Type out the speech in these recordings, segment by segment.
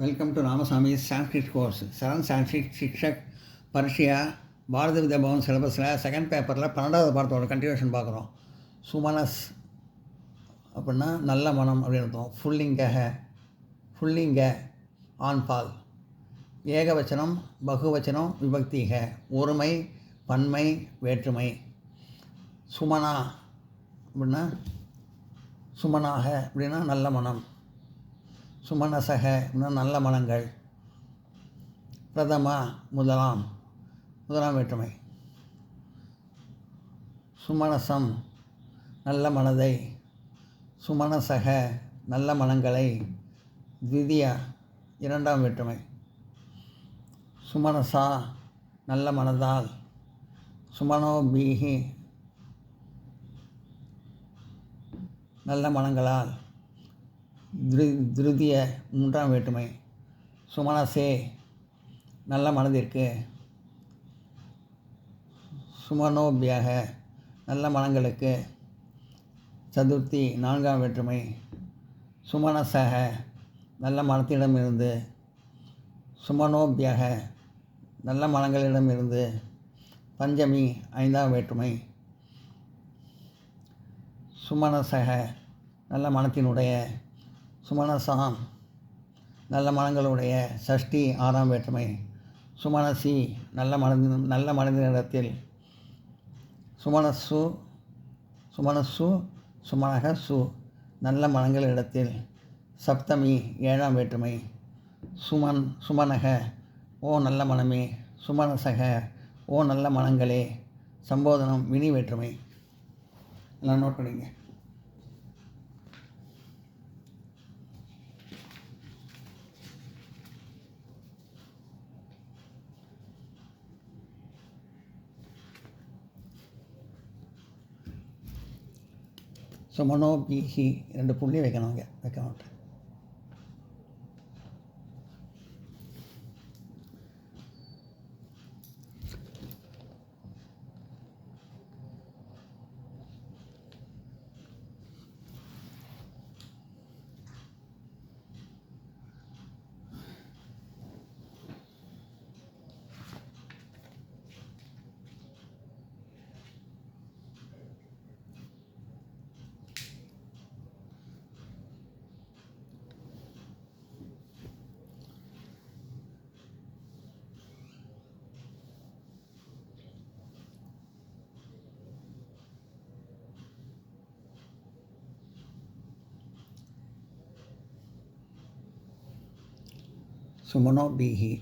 Welcome to Ramaswamy's Sanskrit course. 7 Sanskrit Shikshak Parshya பாரத வித்யா பவன் சிலபஸில் second பேப்பரில் 12வது பாடத்தோட கண்டினியூஷன் பார்க்குறோம். சுமனஸ் அப்படின்னா நல்ல மனம் அப்படின்னு அர்த்தம். புல்லிங்க ஆண் பால், ஏகவச்சனம் பகுவச்சனம் விபக்திக, ஒருமை பன்மை வேற்றுமை. சுமனா அப்படின்னா சுமனாக அப்படின்னா நல்ல மனம், சுமனசக அப்படின்னா நல்ல மனங்கள். பிரதமா முதலாம் வேற்றுமை. சுமனசம் நல்ல மனதை, சுமனசக நல்ல மனங்களை. த்விதியா இரண்டாம் வேற்றுமை. சுமனசா நல்ல மனதால், சுமனோபீஹி நல்ல மனங்களால். திருதிய மூன்றாம் வேற்றுமை. சுமனசே நல்ல மனதிற்கு, சுமனோபியாக நல்ல மனங்களுக்கு. சதுர்த்தி நான்காம் வேற்றுமை. சுமனசக நல்ல மனத்திடமிருந்து, சுமனோபியாக நல்ல மனங்களிடமிருந்து. பஞ்சமி ஐந்தாம் வேற்றுமை. சுமனசக நல்ல மனத்தினுடைய, சுமனசாம் நல்ல மனங்களுடைய. சஷ்டி ஆறாம் வேற்றுமை. சுமனசி நல்ல மனதினிடத்தில். சுமனசு சுமனக சு நல்ல மனங்களிடத்தில். சப்தமி ஏழாம் வேற்றுமை. சுமனக ஓ நல்ல மனமே, சுமனசக ஓ நல்ல மனங்களே. சம்போதனம் வினி வேற்றுமை. எல்லாம் நோட் பண்ணிங்க. சுமனோபீஹி 2 புள்ளி வைக்கணும், இங்கே வைக்க மாட்டேன். சுமனோபீஹி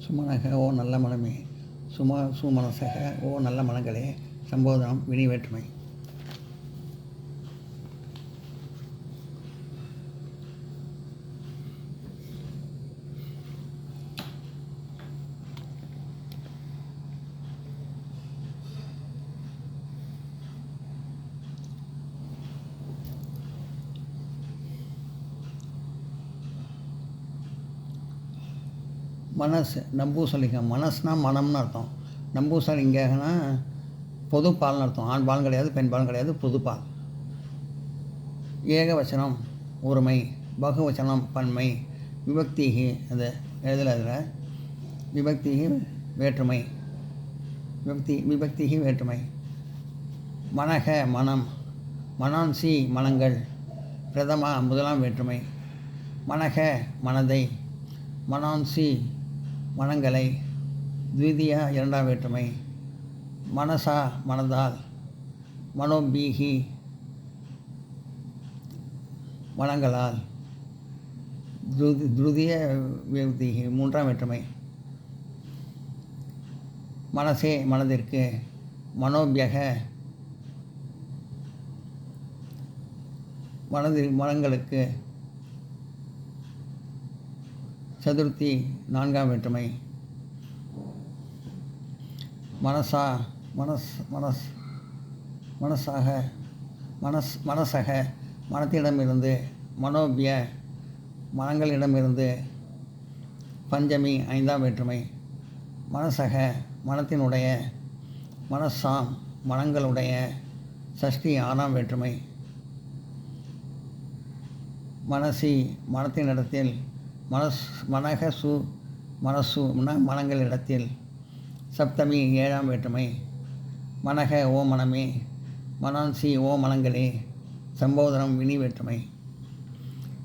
சுமனக ஓ நல்ல மனமே, சுமனசக ஓ நல்ல மனங்களே, சம்போதனம் வினி வேற்றுமை. மனசு நம்பூசலிங்கம். மனசுனால் மனம்னு அர்த்தம். நம்பூசலிங்கன்னா பொதுப்பால்னு அர்த்தம். ஆண் பாலும் கிடையாது, பெண் பாலும் கிடையாது, பொதுப்பால். ஏகவச்சனம் ஒருமை, பகுவச்சனம் பன்மை, விபக்திகி அது அதில் விபக்திகி வேற்றுமை, விபக்திகி வேற்றுமை. மனக மனம், மனான்சி மனங்கள், பிரதமா முதலாம் வேற்றுமை. மனக மனதை, மனான்சி மனங்களை, த்விதியா இரண்டாம் வேற்றுமை. மனசா மனதால், மனோபீகி மனங்களால், துருதிய விபக்திகி மூன்றாம் வேற்றுமை. மனசே மனதிற்கு, மனோபியக மனங்களுக்கு, சதுர்த்தி நான்காம் வேற்றுமை. மனசா மனசக மனத்திடமிருந்து, மனோபிய மனங்களிடமிருந்து, பஞ்சமி ஐந்தாம் வேற்றுமை. மனசக மனத்தினுடைய, மனசாம் மனங்களுடைய, சஷ்டி ஆறாம் வேற்றுமை. மனசி மனத்தினிடத்தில், மனகசு மனசு மனங்களிடத்தில், சப்தமி ஏழாம் வேற்றுமை. மனக ஓ மனமே, மனான்சி ஓ மனங்களே, சம்போதனம் வினி வேற்றுமை.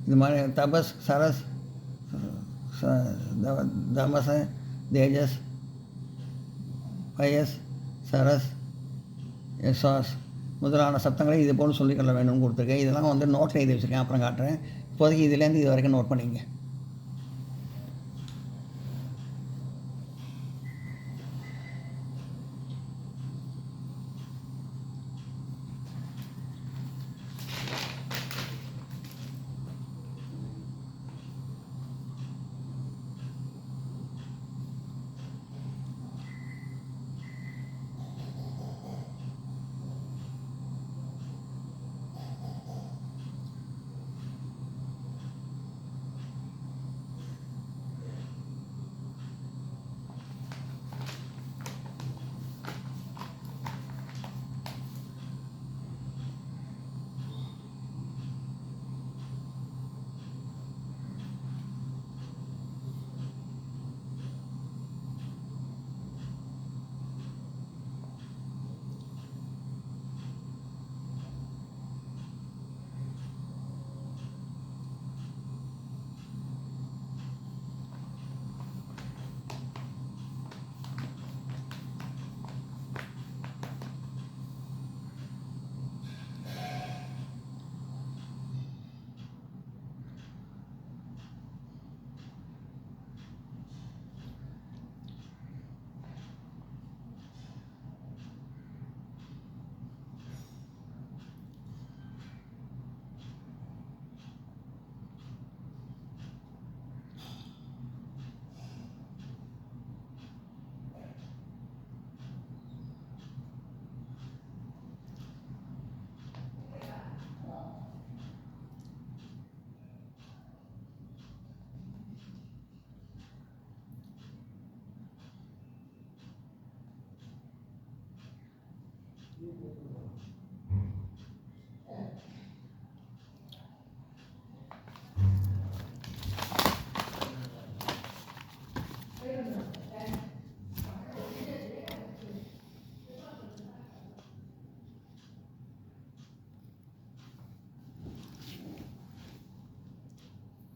இது மாதிரி தபஸ் சரஸ் தமச தேஜஸ் பயஸ் சரஸ் யசாஸ் முதலான சப்தங்களை இது போல் சொல்லிக்கொள்ள வேணும்னு கொடுத்துருக்கேன். இதெல்லாம் நோட்டில் எழுதி வச்சுருக்கேன், அப்புறம் காட்டுறேன். இப்போதைக்கு இதுலேருந்து இது வரைக்கும் நோட் பண்ணிங்க.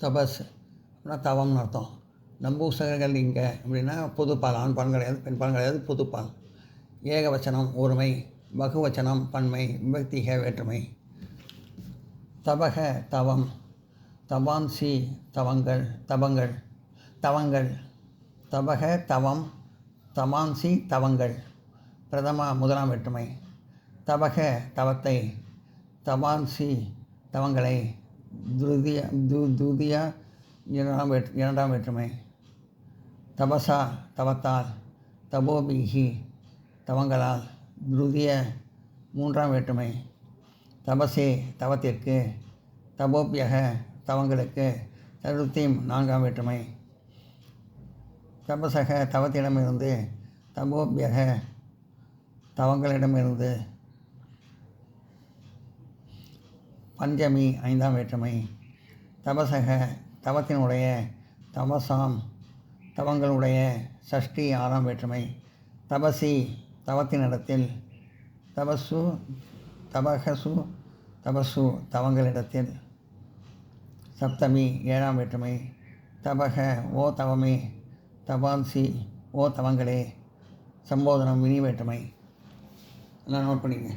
தபஸ் அப்படின்னா தவம்னு அர்த்தம். நம்பூசகர்கள் இங்கே அப்படின்னா பொதுப்பால், ஆண் பால் கிடையாது, பெண் பால் கிடையாது, பொதுப்பால். ஏகவச்சனம் ஒருமை, பகுவச்சனம் பன்மை, விபக்திக வேற்றுமை. தபக தவம், தபான்சி தவங்கள், தவங்கள். தபக தவம் தமாம்சி தவங்கள் முதலாம் வேற்றுமை. தபக தவத்தை, தமாம்சி தவங்களை, துதிய இரண்டாம் வேற்றுமை. தபசா தவத்தால், தபோபிஹி தவங்களால், துருதிய மூன்றாம் வேற்றுமை. தபசே தவத்திற்கு, தபோபியக தவங்களுக்கு, சதுர்த்தீம் நான்காம் வேற்றுமை. தபசக தவத்திடமிருந்து, தபோபியக தவங்களிடமிருந்து, பஞ்சமி ஐந்தாம் வேற்றுமை. தபசக தவத்தினுடைய, தபசாம் தவங்களுடைய, சஷ்டி ஆறாம் வேற்றுமை. தபசி தவத்தினிடத்தில், தபசு தபகசு தபசு தவங்களிடத்தில், சப்தமி ஏழாம் வேற்றுமை. தபக ஓ தவமே, தபான்சி ஓ தவங்களே, சம்போதனம் வினி வேற்றுமை. எல்லாம் நோட் பண்ணிங்க.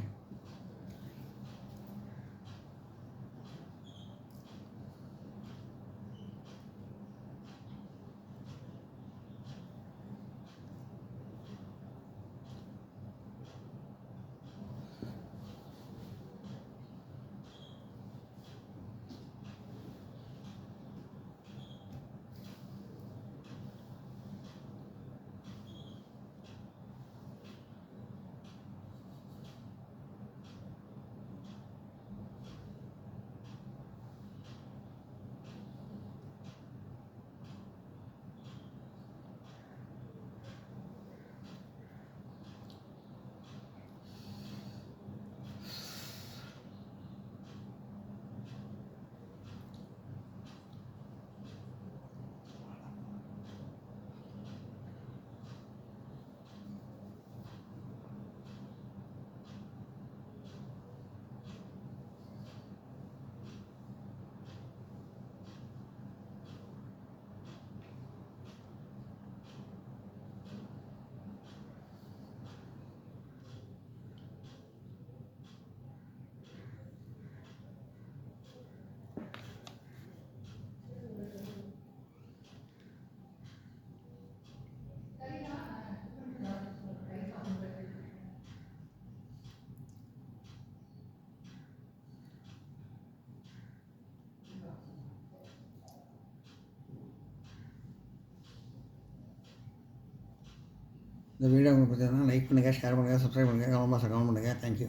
இந்த வீடியோ உங்களுக்கு பிடிச்சதுன்னா லைக் பண்ணுங்கள், ஷேர் பண்ணுங்கள், சப்ஸ்கிரைப் பண்ணுங்கள், கமெண்ட் பண்ணுங்கள். தேங்க்யூ.